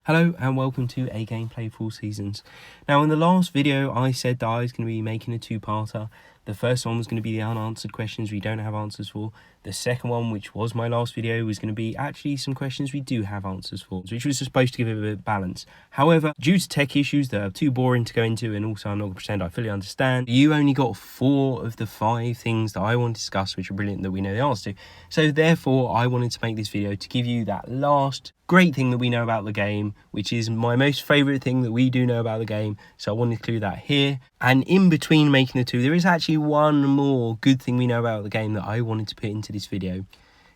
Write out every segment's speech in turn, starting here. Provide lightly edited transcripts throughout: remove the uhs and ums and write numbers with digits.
Hello and welcome to A Gameplay for All Seasons. Now in the last video I said that I was going to be making a two-parter. The first one was going to be the unanswered questions we don't have answers for. The second one, which was my last video, was going to be actually some questions we do have answers for, which was supposed to give it a bit of balance. However, due to tech issues that are too boring to go into, and also I'm not going to pretend I fully understand, you only got 4 of the 5 things that I want to discuss which are brilliant that we know the answer to. So therefore I wanted to make this video to give you that last great thing that we know about the game, which is my most favourite thing that we do know about the game. So I want to include that here. And in between making the two, there is actually one more good thing we know about the game that I wanted to put into this video.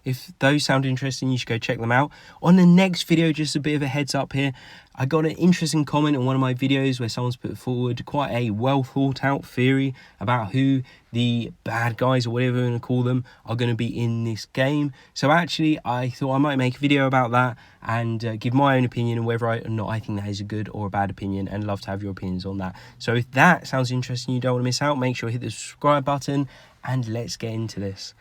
If those sound interesting, you should go check them out. On the next video, just a bit of a heads up here, I got an interesting comment on one of my videos where someone's put forward quite a well thought out theory about who the bad guys, or whatever you want to call them, are going to be in this game. So actually, I thought I might make a video about that and give my own opinion on whether or not I think that is a good or a bad opinion, and love to have your opinions on that. So if that sounds interesting, you don't want to miss out, make sure you hit the subscribe button and let's get into this.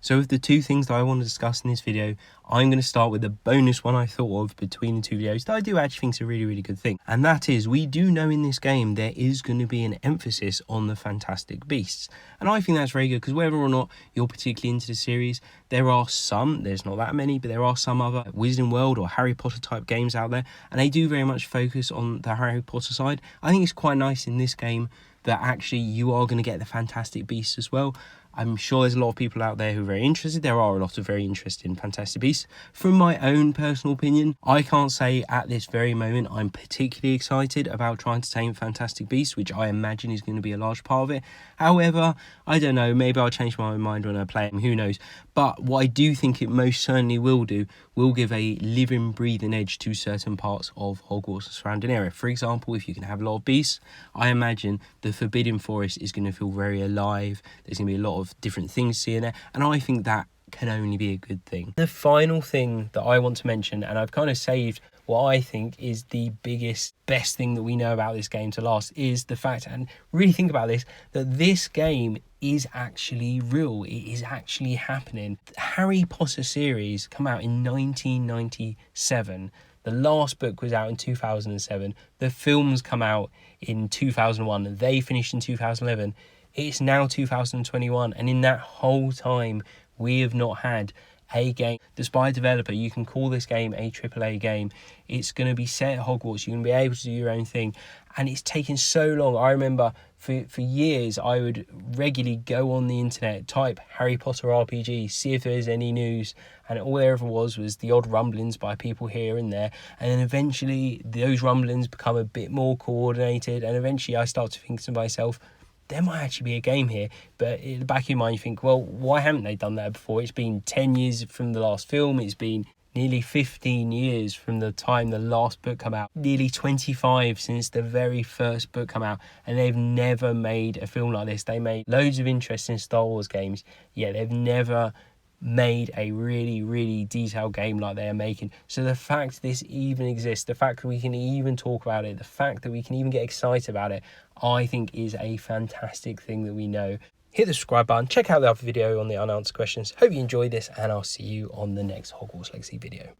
So with the 2 things that I want to discuss in this video, I'm going to start with the bonus one I thought of between the 2 videos that I do actually think is a really good thing. And that is, we do know in this game there is going to be an emphasis on the fantastic beasts. And I think that's very good, because whether or not you're particularly into the series, there are some, there's not that many, but there are some other Wizarding World or Harry Potter type games out there, and they do very much focus on the Harry Potter side. I think it's quite nice in this game that actually you are going to get the fantastic beasts as well. I'm sure there's a lot of people out there who are very interested. There are a lot of very interesting fantastic beasts. From my own personal opinion, I can't say at this very moment I'm particularly excited about trying to tame fantastic beasts, which I imagine is going to be a large part of it. However, I don't know, maybe I'll change my mind when I play it, who knows. But what I do think it most certainly will do, will give a living, breathing edge to certain parts of Hogwarts' surrounding area. For example, if you can have a lot of beasts, I imagine the Forbidden Forest is going to feel very alive. There's going to be a lot of different things to see in there, and I think that can only be a good thing. The final thing that I want to mention, and I've kind of saved what I think is the best thing that we know about this game to last, is the fact, and really think about this, that this game is actually real. It is actually happening. The Harry Potter series come out in 1997. The last book was out in 2007. The films come out in 2001. They finished in 2011. It's now 2021, and in that whole time we have not had a game that's by a developer. You can call this game a AAA game. It's going to be set at Hogwarts. You're going to be able to do your own thing, and it's taken so long. I remember for years I would regularly go on the internet, type Harry Potter RPG, see if there's any news, and all there ever was the odd rumblings by people here and there, and then eventually those rumblings become a bit more coordinated, and eventually I start to think to myself, there might actually be a game here. But in the back of your mind you think, well, why haven't they done that before? It's been 10 years from the last film, it's been nearly 15 years from the time the last book came out, nearly 25 since the very first book came out, and they've never made a film like this. They made loads of interesting Star Wars games, yet they've never made a really detailed game like they are making. So the fact this even exists, the fact that we can even talk about it, the fact that we can even get excited about it, I think is a fantastic thing that we know. Hit the subscribe button, check out the other video on the unanswered questions. Hope you enjoyed this, and I'll see you on the next Hogwarts Legacy video.